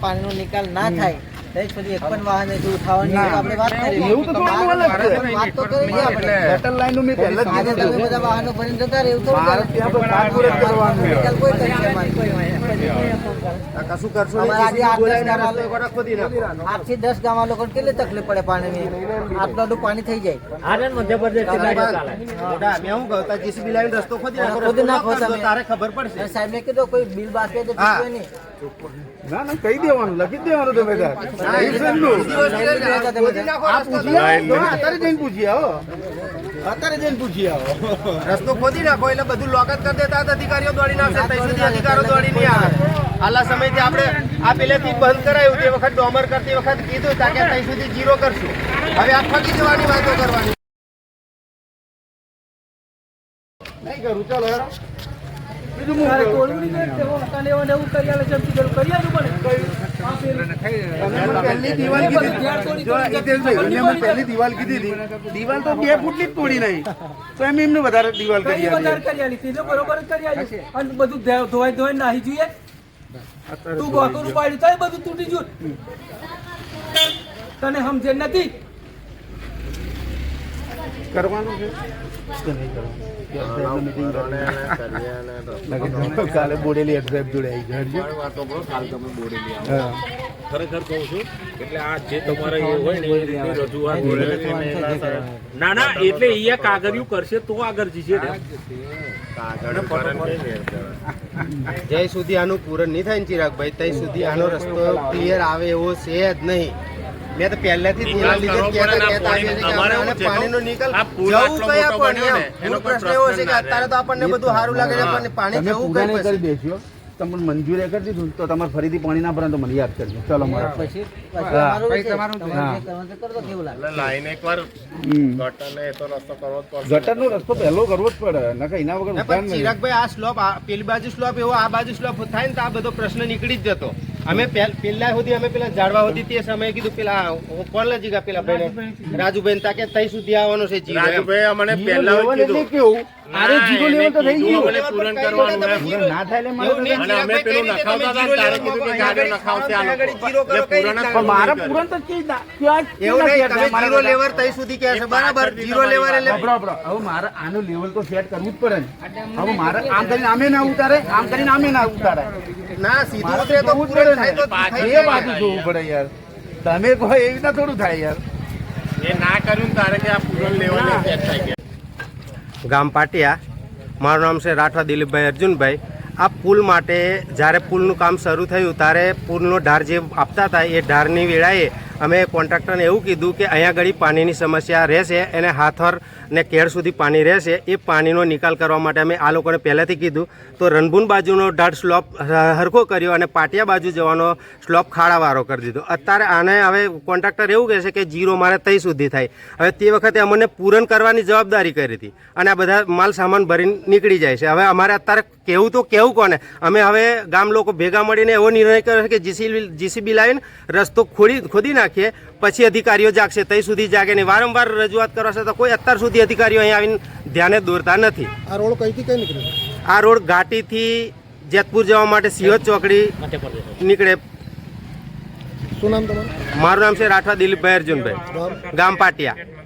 પાણીનો નિકાલ ના થાય ત્યાં સુધી એક પણ વાહન ઉઠાવવાની આપણે વાત કરી એવું તો વાત તો કરી છે આપણે ગટર લાઈનનું મે પહેલા જ કીધું બધા વાહનો ભરીને જતા રહે એવું થોડું ત્યાં પર કાર્પોરેટ કરવાનું નિકાલ કોઈ કરી છે આ કશું કરશો નહીં આજે 8-10 ગામ લોકો ખોદી નાખો 8 થી 10 ગામ લોકોને કેટલી તકલીફ પડે પાણીની આટલું પાણી થઈ જાય આનંદ મધ્યપ્રદેશ થી ગાડી ચાલે મોટા મે હું કહું તા જીસીબી લાઈન રસ્તો ખોદી નાખો તારે ખબર પડશે સાહેબ ને કીધું કોઈ બિલ બાકી તો ચૂકવે નહીં ના ના કહી દેવાનું લખી દેવાનું તમે અત્યારે જઈને પૂછી આવો રસ્તો ખોદી નાખો એટલે બધું લોક જ કરી દેતા અધિકારીઓ દોડીને આવશે ત્યાં સુધી અધિકારીઓ દોડી નહીં આવે આલા સમયથી આપણે આ પહેલેથી બંધ કરાયું તે વખત ડોમર કરતી વખત કીધું કે ત્યાં સુધી જીરો કરશું હવે આ ફગી જવાની વાતો કરવાની નહીં કરું ચાલો દિવાલ કીધી હતી દિવાલ તો 2 ફૂટની જ તોડી નહીં તો એમને વધારે દિવાલ કરી બરોબર બધું ધોવાઈ નાહી જોઈએ તું ગોકરું પાડ્યું તો બધું તૂટી ગયું તને સમજે નથી કરવાનું છે કાલે બોડેલી એડ્રેસ જોડે આવી ખરેખર કહું છું એટલે આ જે તમારે એવું હોય ને એ રીતે રજૂઆત ના ના એટલે અહીંયા કાગળિયું કરશે તો આગળ જશે જય સુધી આનું પૂરણ નહીં થાય ને ચિરાગભાઈ ત્યાં સુધી આનો રસ્તો ક્લિયર આવે એવો છે જ નહીં મેં તો પહેલેથી પાણીનો નિકાલ જવું કયા પણ એનો પ્રશ્ન એવો છે કે અત્યારે તો આપણને બધું સારું લાગે છે પણ પાણી જવું કરી દેજો તમને મંજૂરી કરી દીધું તો તમારે ફરીથી પાણી ના ભરાય તો મને યાદ કરજો ચલો ગટરનો રસ્તો પહેલો કરવો જ પડે એના વગર ચિરાગભાઈ આ સ્લોપ પેલી બાજુ સ્લોપ એવો આ બાજુ સ્લોપ થાય ને તો આ બધો પ્રશ્ન નીકળી જ જતો અમે પેલા સુધી અમે પેલા ઝાડવા સુધી તે સમયે કીધું પેલા કોણ લજી પેલા ભાઈ રાજુભાઈ તાકે તઈ સુધી આવવાનો છે રાજુભાઈ અમને પહેલા કેવું આરે જીરો લેવલ તો થઈ ગયું પૂરણ કરવાનું ના થાય અને અમે પેલું નખાવતા હતા તારે કીધું કે ગાડીઓ નખાવશે આ લોકો પૂરણ પણ મારા પૂરણ તો કે એવું નહીં તમે જીરો લેવલ તઈ સુધી કહે છે બરાબર જીરો લેવલ એટલે બરાબર હવે મારે આનું લેવલ તો સેટ કરવું જ પડે ને હવે મારે આમ કરીને આમે ના ઉતારે આમ કરીને આમે ના ઉતારે ના સીધું ઉતરે તો પૂરણ થાય તો એ બાજુ જોવું પડે યાર તમે કહો એવી રીતના થોડું થાય યાર એ ના કર્યું તારે કે આ પૂરણ લેવલ સેટ થઈ ગયા ગામ પાટિયા મારું નામ છે રાઠવા દિલીપભાઈ અર્જુનભાઈ આ પુલ માટે જ્યારે પુલનું કામ શરૂ થયું ત્યારે પુલનો ઢાર જે આપતા હતા એ ઢારની વેળાએ અમે કોન્ટ્રાક્ટરને એવું કીધું કે અહીંયા આગળ પાણીની સમસ્યા રહેશે અને હાથર ને કેળ સુધી પાણી રહેશે એ પાણીનો નિકાલ કરવા માટે અમે આ લોકોને પહેલાંથી કીધું તો રણભૂન બાજુનો ઢાળ સ્લોપ હરખો કર્યો અને પાટિયા બાજુ જવાનો સ્લોપ ખાડાવાળો કરી દીધો અત્યારે આને હવે કોન્ટ્રાક્ટર એવું કહે છે કે જીરો મારે તઈ સુધી થાય હવે તે વખતે અમને પૂરણ કરવાની જવાબદારી કરી હતી અને આ બધા માલ સામાન ભરીને નીકળી જાય છે હવે અમારે અત્યારે કેવું તો કેવું કોને અમે હવે ગામ લોકો ભેગા મળીને એવો નિર્ણય કર્યો છે કે જીસીબી લાવીને રસ્તો ખોદી નાખીએ પછી અધિકારીઓ જાગશે ત્યાં સુધી જાગે નહીં વારંવાર રજૂઆત કરશે તો કોઈ અત્યાર સુધી અધિકારીઓ અહીં આવીને ધ્યાને દોરતા નથી આ રોડ કઈથી કઈ નીકળે આ રોડ ઘાટીથી જેતપુર જવા માટે સિંહજ ચોકડી નીકળે શું નામ તમારું મારું નામ છે રાઠવા દિલીપભાઈ અર્જુનભાઈ ગામ પાટિયા